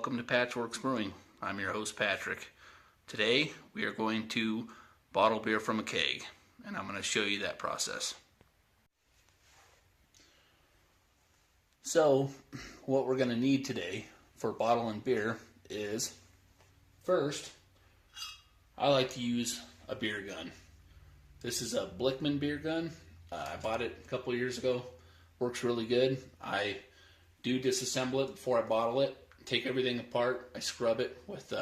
Welcome to Patchworks Brewing. I'm your host Patrick. Today we are going to bottle beer from a keg, and I'm going to show you that process. So what we're going to need today for bottling beer is, first, I like to use a beer gun. This is a Blickman beer gun. I bought it a couple years ago. Works really good. I do disassemble it before I bottle it. Take everything apart. I scrub it with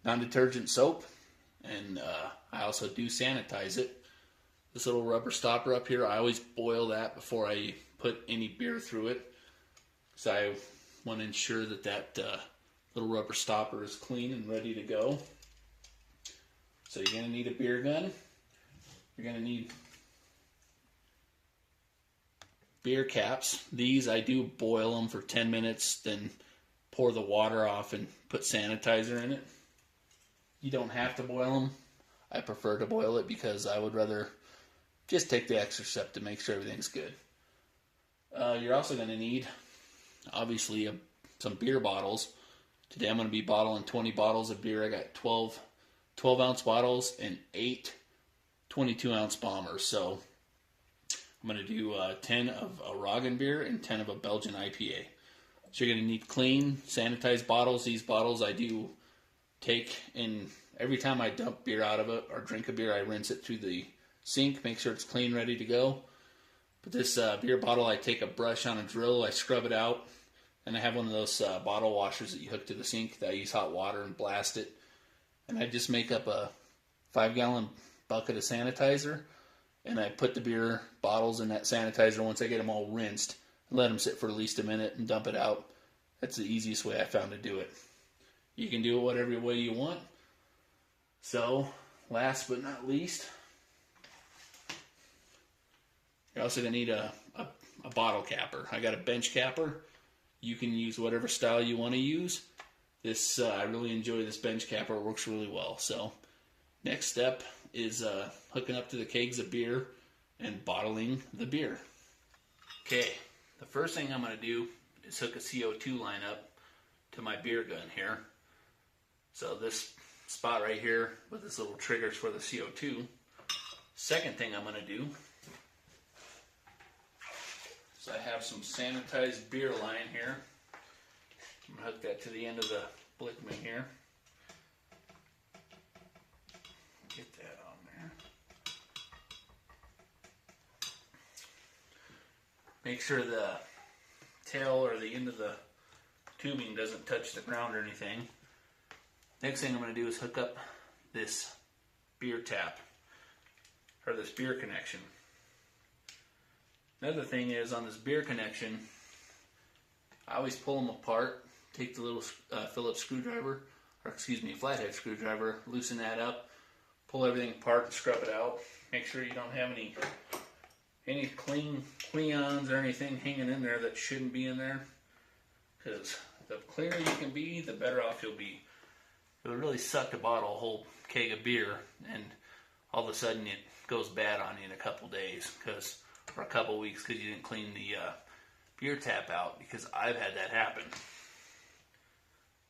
non-detergent soap, and I also do sanitize it. This little rubber stopper up here, I always boil that before I put any beer through it, so I want to ensure that that little rubber stopper is clean and ready to go. So you're going to need a beer gun. You're going to need beer caps. These, I do boil them for 10 minutes, then pour the water off and put sanitizer in it. You don't have to boil them. I prefer to boil it because I would rather just take the extra step to make sure everything's good. You're also going to need, obviously, some beer bottles. Today I'm going to be bottling 20 bottles of beer. I got 12 ounce bottles and 8 22-ounce bombers. So I'm going to do 10 of a Roggenbier and 10 of a Belgian IPA. So you're going to need clean, sanitized bottles. These bottles I do take, and every time I dump beer out of it or drink a beer, I rinse it through the sink, make sure it's clean, ready to go. But this beer bottle, I take a brush on a drill, I scrub it out, and I have one of those bottle washers that you hook to the sink that I use hot water and blast it. And I just make up a 5-gallon bucket of sanitizer, and I put the beer bottles in that sanitizer once I get them all rinsed, and let them sit for at least a minute and dump it out. That's the easiest way I found to do it. You can do it whatever way you want. So, last but not least, you're also going to need a bottle capper. I got a bench capper. You can use whatever style you want to use. This I really enjoy this bench capper. It works really well. So, next step is hooking up to the kegs of beer and bottling the beer. Okay, the first thing I'm going to do is hook a CO2 line up to my beer gun here. So this spot right here with this little triggers for the CO2. Second thing I'm going to do is I have some sanitized beer line here. I'm going to hook that to the end of the Blickman here. Get that on there. Make sure the tail or the end of the tubing doesn't touch the ground or anything. Next thing I'm going to do is hook up this beer tap, or this beer connection. Another thing is, on this beer connection, I always pull them apart, take the little Phillips screwdriver, or excuse me, flathead screwdriver, loosen that up, pull everything apart and scrub it out. Make sure you don't have any cleans or anything hanging in there that shouldn't be in there, because the cleaner you can be, the better off you'll be. It would really suck to bottle a whole keg of beer and all of a sudden it goes bad on you in a couple days, or a couple weeks, because you didn't clean the beer tap out, because I've had that happen.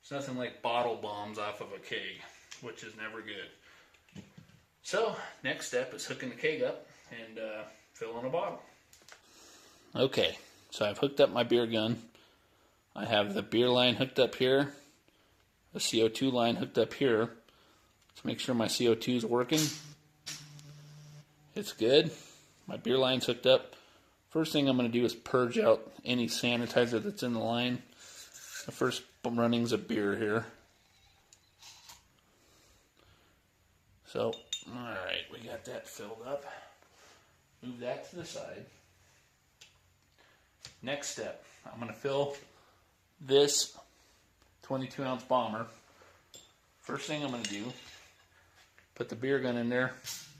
It's nothing like bottle bombs off of a keg, which is never good. So, next step is hooking the keg up and filling a bottle. Okay, so I've hooked up my beer gun. I have the beer line hooked up here, the CO2 line hooked up here. Let's make sure my CO2 is working. It's good. My beer line's hooked up. First thing I'm going to do is purge out any sanitizer that's in the line. The first runnings of beer here. So, alright, we got that filled up. Move that to the side. Next step, I'm going to fill this 22-ounce bomber. First thing I'm going to do, put the beer gun in there,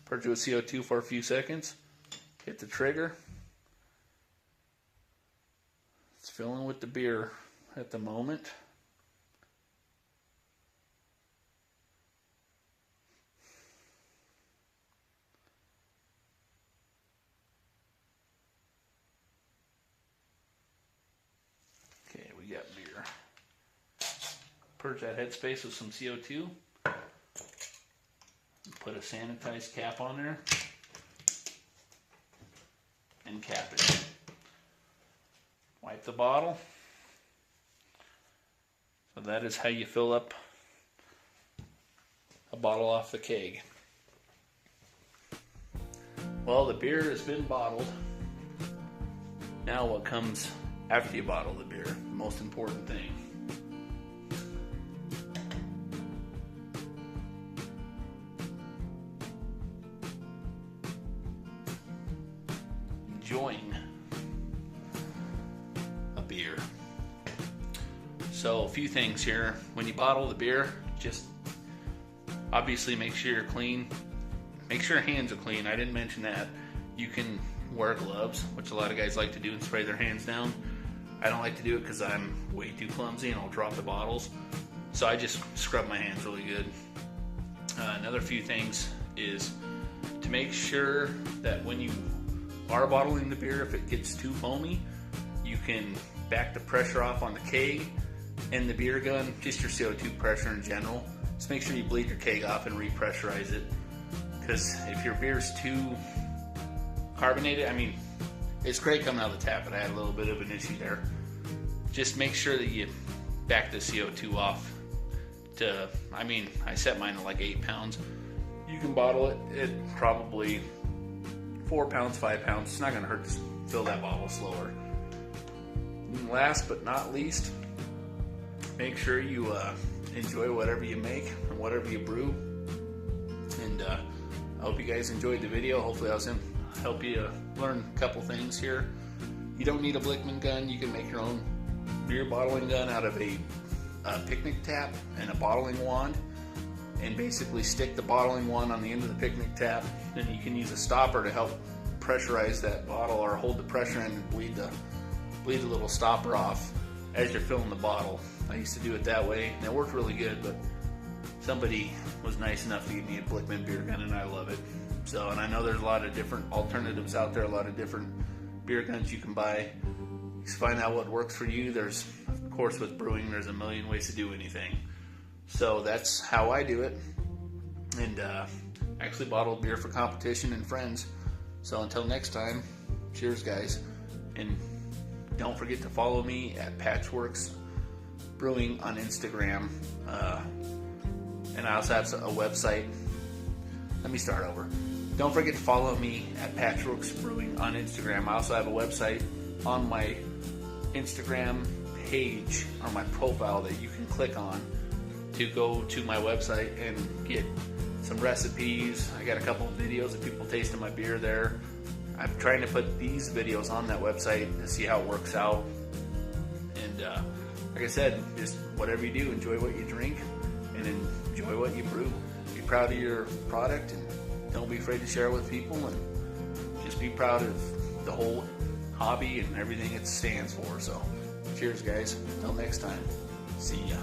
purge it with CO2 for a few seconds, hit the trigger. It's filling with the beer at the moment. Okay, we got beer. purge that headspace with some CO2. Put a sanitized cap on there and cap it. Wipe the bottle. So that is how you fill up a bottle off the keg. Well, the beer has been bottled. Now what comes after you bottle the beer? The most important thing. Enjoying a beer. So a few things here. When you bottle the beer, just obviously make sure you're clean. Make sure your hands are clean. I didn't mention that. You can wear gloves, which a lot of guys like to do, and spray their hands down. I don't like to do it because I'm way too clumsy and I'll drop the bottles. So I just scrub my hands really good. Another few things is to make sure that when you are bottling the beer, if it gets too foamy, you can back the pressure off on the keg and the beer gun, just your CO2 pressure in general. Just make sure you bleed your keg off and repressurize it. Because if your beer's too carbonated, I mean, it's great coming out of the tap, but I had a little bit of an issue there. Just make sure that you back the CO2 off to, I mean, I set mine at like 8 pounds. You can bottle it at probably 4 pounds, 5 pounds. It's not going to hurt to fill that bottle slower. And last but not least, make sure you enjoy whatever you make and whatever you brew. And I hope you guys enjoyed the video. Hopefully I was able to help you learn a couple things here. You don't need a Blickman gun. You can make your own beer bottling gun out of a picnic tap and a bottling wand, and basically stick the bottling wand on the end of the picnic tap. Then you can use a stopper to help pressurize that bottle or hold the pressure in and bleed the little stopper off as you're filling the bottle. I used to do it that way and it worked really good, but somebody was nice enough to give me a Blickman beer gun and I love it. So, and I know there's a lot of different alternatives out there, a lot of different beer guns you can buy. Just find out what works for you. There's, of course, with brewing, there's a million ways to do anything. So that's how I do it. And actually bottle beer for competition and friends. So until next time, cheers guys. And don't forget to follow me at Patchworks Brewing on Instagram. And I also have a website. Let me start over. Don't forget to follow me at Patchworks Brewing on Instagram. I also have a website on my Instagram page, or my profile, that you can click on to go to my website and get some recipes. I got a couple of videos of people tasting my beer there. I'm trying to put these videos on that website to see how it works out. And like I said, just whatever you do, enjoy what you drink and enjoy what you brew. Be proud of your product and don't be afraid to share it with people, and just be proud of the whole hobby and everything it stands for. So cheers guys, until next time, see ya.